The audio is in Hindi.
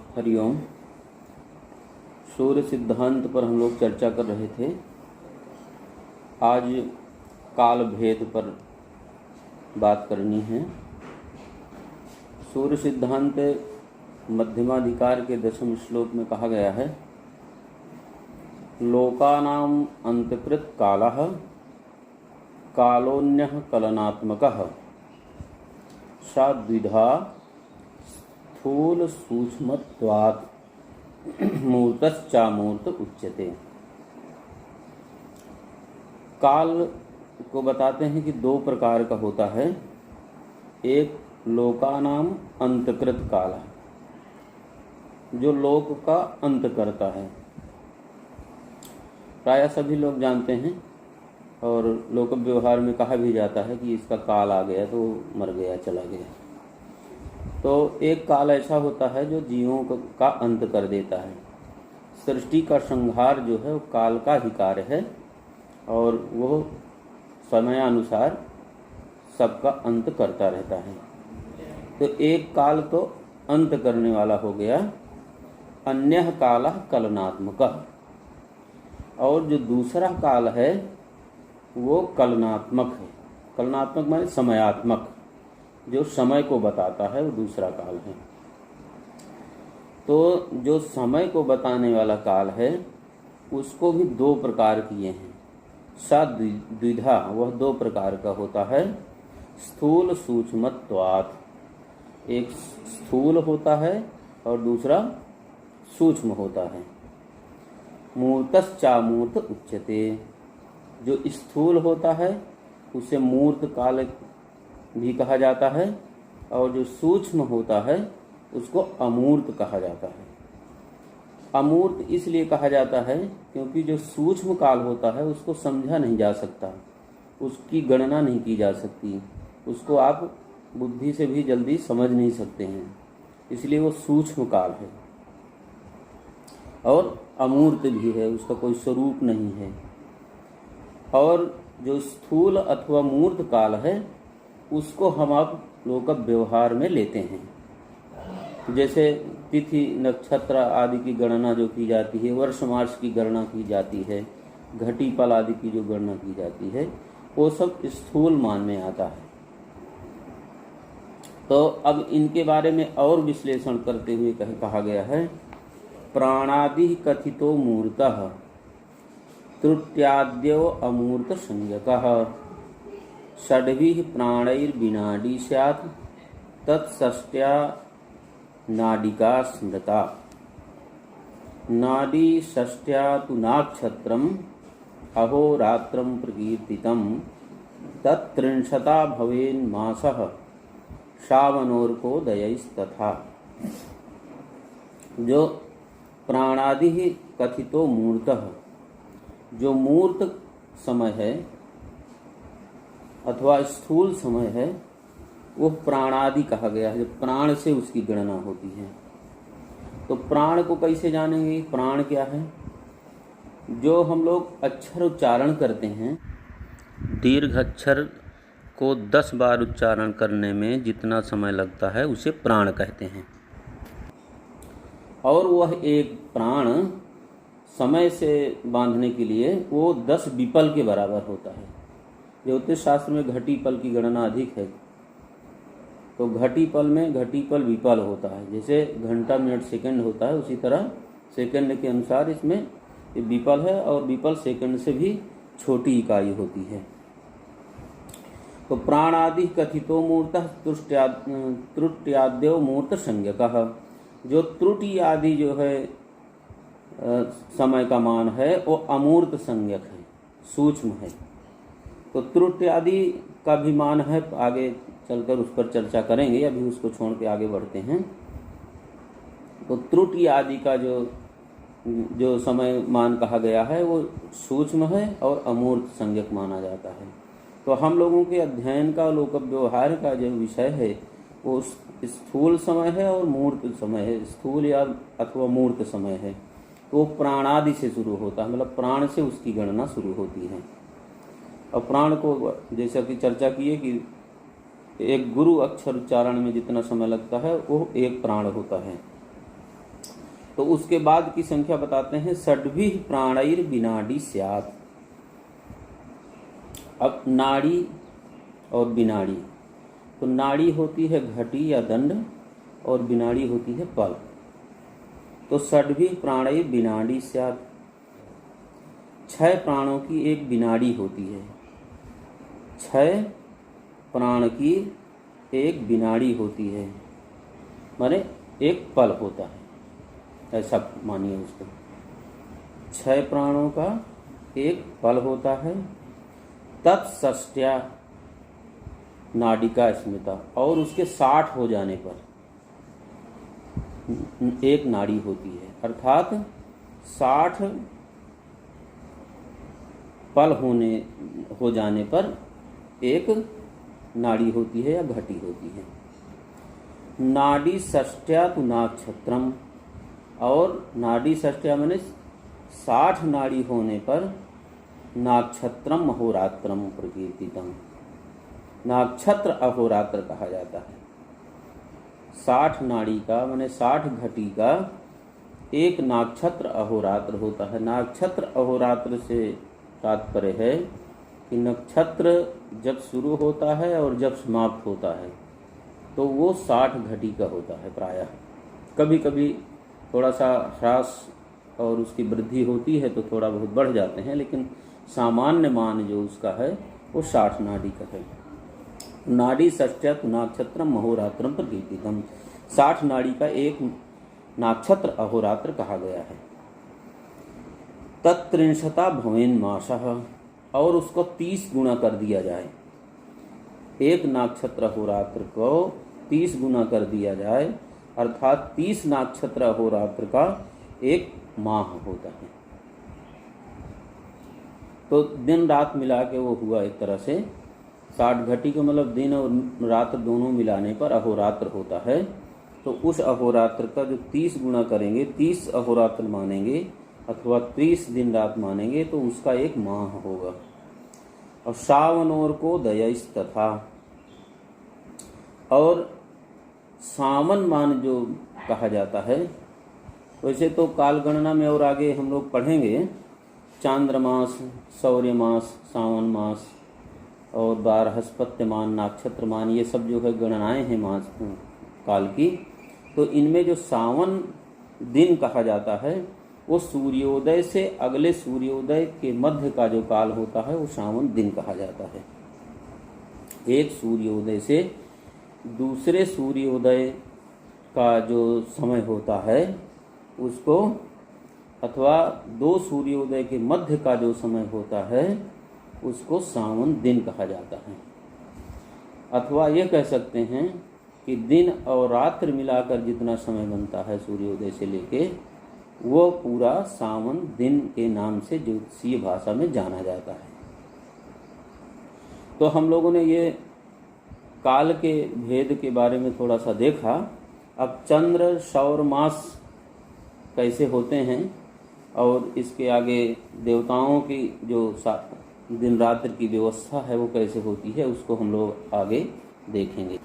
हरिओम। सूर्य सिद्धांत पर हम लोग चर्चा कर रहे थे। आज काल भेद पर बात करनी है। सूर्य सिद्धांत मध्यमाधिकार के 10वें श्लोक में कहा गया है, लोकानाम अंतकृत कालः कालोन्यः कलनात्मकः सा द्विधा स्थूल सूक्ष्मत्वात् मूर्तश्चामूर्त उच्यते। काल को बताते हैं कि दो प्रकार का होता है। एक लोकानाम अंतकृत काल, जो लोक का अंत करता है। प्राय सभी लोग जानते हैं और लोक व्यवहार में कहा भी जाता है कि इसका काल आ गया तो मर गया, चला गया। तो एक काल ऐसा होता है जो जीवों का अंत कर देता है। सृष्टि का संहार जो है वो काल का ही कार्य है और वो समयानुसार सबका अंत करता रहता है। तो एक काल तो अंत करने वाला हो गया, अन्यः कालः कलनात्मकः, और जो दूसरा काल है वो कलनात्मक है। कलनात्मक माने समयात्मक, जो समय को बताता है वो दूसरा काल है। तो जो समय को बताने वाला काल है उसको भी दो प्रकार किए हैं। सा द्विधा, वह दो प्रकार का होता है। स्थूल सूक्ष्मत्वात्, एक स्थूल होता है और दूसरा सूक्ष्म होता है। मूर्तश्चामूर्त उच्यते, जो स्थूल होता है उसे मूर्त काल भी कहा जाता है और जो सूक्ष्म होता है उसको अमूर्त कहा जाता है। अमूर्त इसलिए कहा जाता है क्योंकि जो सूक्ष्म काल होता है उसको समझा नहीं जा सकता, उसकी गणना नहीं की जा सकती, उसको आप बुद्धि से भी जल्दी समझ नहीं सकते हैं, इसलिए वो सूक्ष्म काल है। और अमूर्त भी है, उसका कोई स्वरूप नहीं है। और जो स्थूल अथवा मूर्त काल है उसको हम आप लोक व्यवहार में लेते हैं। जैसे तिथि नक्षत्र आदि की गणना जो की जाती है, वर्ष मार्च की गणना की जाती है, घटी पल आदि की जो गणना की जाती है, वो सब स्थूल मान में आता है। तो अब इनके बारे में और विश्लेषण करते हुए कहा गया है, प्राणादि कथितो मूर्तः त्रुट्याद्यो अमूर्त संज्ञकः षड्भिः प्राणैर्विनाडी स्यात् तत्षष्ट्या नाडिका स्मृता। नाडी षष्ट्या तु नाक्षत्रम् अहोरात्रं प्रकीर्तितं तत्त्रिंशता भवेन्मासः श्रावणोर्कोदयैस्तथा। जो प्राणादि कथितो मूर्तः, जो मूर्त समय है अथवा स्थूल समय है वो प्राणादि कहा गया है। जो प्राण से उसकी गणना होती है। तो प्राण को कैसे जानेंगे? प्राण क्या है? जो हम लोग अक्षर उच्चारण करते हैं, दीर्घ अक्षर को 10 बार उच्चारण करने में जितना समय लगता है उसे प्राण कहते हैं। और वह एक प्राण समय से बांधने के लिए वो 10 विपल के बराबर होता है। ज्योतिष शास्त्र में घटी पल की गणना अधिक है, तो घटी पल में घटी पल विपल होता है। जैसे घंटा मिनट सेकंड होता है, उसी तरह सेकंड के अनुसार इसमें ये विपल है, और विपल सेकंड से भी छोटी इकाई होती है। तो प्राणादि कथितो मूर्तः त्रुट्याद्यो मूर्त संज्ञकः, जो त्रुटि आदि जो है समय का मान है वो अमूर्त संज्ञक है, सूक्ष्म है। तो त्रुटि आदि का भी मान है, आगे चलकर उस पर चर्चा करेंगे, अभी उसको छोड़ के आगे बढ़ते हैं। तो त्रुटि आदि का जो समय मान कहा गया है वो सूक्ष्म है और अमूर्त संज्ञक माना जाता है। तो हम लोगों के अध्ययन का लोक व्यवहार का जो विषय है वो स्थूल समय है और मूर्त समय है। स्थूल या अथवा मूर्त समय है तो वो प्राणादि से शुरू होता है, मतलब प्राण से उसकी गणना शुरू होती है। और प्राण को जैसा कि चर्चा की है कि एक गुरु अक्षर उच्चारण में जितना समय लगता है वो एक प्राण होता है। तो उसके बाद की संख्या बताते हैं, षड्भिः प्राणैर विनाडी स्यात्। अब नाड़ी और विनाड़ी, तो नाड़ी होती है घटी या दंड और विनाड़ी होती है पल। तो षड्भिः प्राणैर विनाडी स्यात्, 6 प्राणों की एक विनाड़ी होती है, 6 प्राण की एक विनाड़ी होती है, माने एक पल होता है, ऐसा मानिए उसको। 6 प्राणों का एक पल होता है। तत्षष्ट्या नाडिका स्मृता, और उसके 60 हो जाने पर एक नाड़ी होती है, अर्थात 60 पल हो जाने पर एक नाड़ी होती है या घटी होती है। नाड़ी षष्ट्या तु नाक्षत्रम, और नाड़ी षष्ट्या मैंने 60 नाड़ी होने पर नाक्षत्रम अहोरात्रम प्रकीर्तितम, नाक्षत्र अहोरात्र कहा जाता है। 60 नाड़ी का मैंने 60 घटी का एक नाक्षत्र अहोरात्र होता है। नाक्षत्र अहोरात्र से तात्पर्य है कि नक्षत्र जब शुरू होता है और जब समाप्त होता है तो वो 60 घटी का होता है प्रायः। कभी कभी थोड़ा सा ह्रास और उसकी वृद्धि होती है तो थोड़ा बहुत बढ़ जाते हैं, लेकिन सामान्य मान जो उसका है वो 60 नाड़ी का है। नाड़ी षष्ट्या तु नाक्षत्रम अहोरात्रम प्रकीर्तितम, 60 नाड़ी का एक नाक्षत्र अहोरात्र कहा गया है। तत्त्रिंशता भवेन मासः, और उसको 30 गुना कर दिया जाए, एक नाक्षत्र अहोरात्र को 30 गुना कर दिया जाए, अर्थात 30 नाक्षत्र अहोरात्र का एक माह होता है। तो दिन रात मिला के वो हुआ एक तरह से 60 घटी का मतलब दिन और रात दोनों मिलाने पर अहोरात्र होता है। तो उस अहोरात्र का जो 30 गुना करेंगे, 30 अहोरात्र मानेंगे अथवा 30 दिन रात मानेंगे तो उसका एक माह होगा। और सावनोर को दयस तथा, और सावन मान जो कहा जाता है, वैसे तो काल गणना में और आगे हम लोग पढ़ेंगे, चांद्रमास, सौर्यमास, सावन मास और बारहस्पत्यमान, नाक्षत्रमान, ये सब जो है गणनाएं हैं मास काल की। तो इनमें जो सावन दिन कहा जाता है वो सूर्योदय से अगले सूर्योदय के मध्य का जो काल होता है वो सावन दिन कहा जाता है। एक सूर्योदय से दूसरे सूर्योदय का जो समय होता है उसको, अथवा 2 सूर्योदय के मध्य का जो समय होता है उसको सावन दिन कहा जाता है। अथवा ये कह सकते हैं कि दिन और रात्रि मिलाकर जितना समय बनता है सूर्योदय से लेके, वो पूरा सावन दिन के नाम से ज्योतिषीय भाषा में जाना जाता है। तो हम लोगों ने ये काल के भेद के बारे में थोड़ा सा देखा। अब चंद्र सौर मास कैसे होते हैं और इसके आगे देवताओं की जो दिन रात्रि की व्यवस्था है वो कैसे होती है, उसको हम लोग आगे देखेंगे।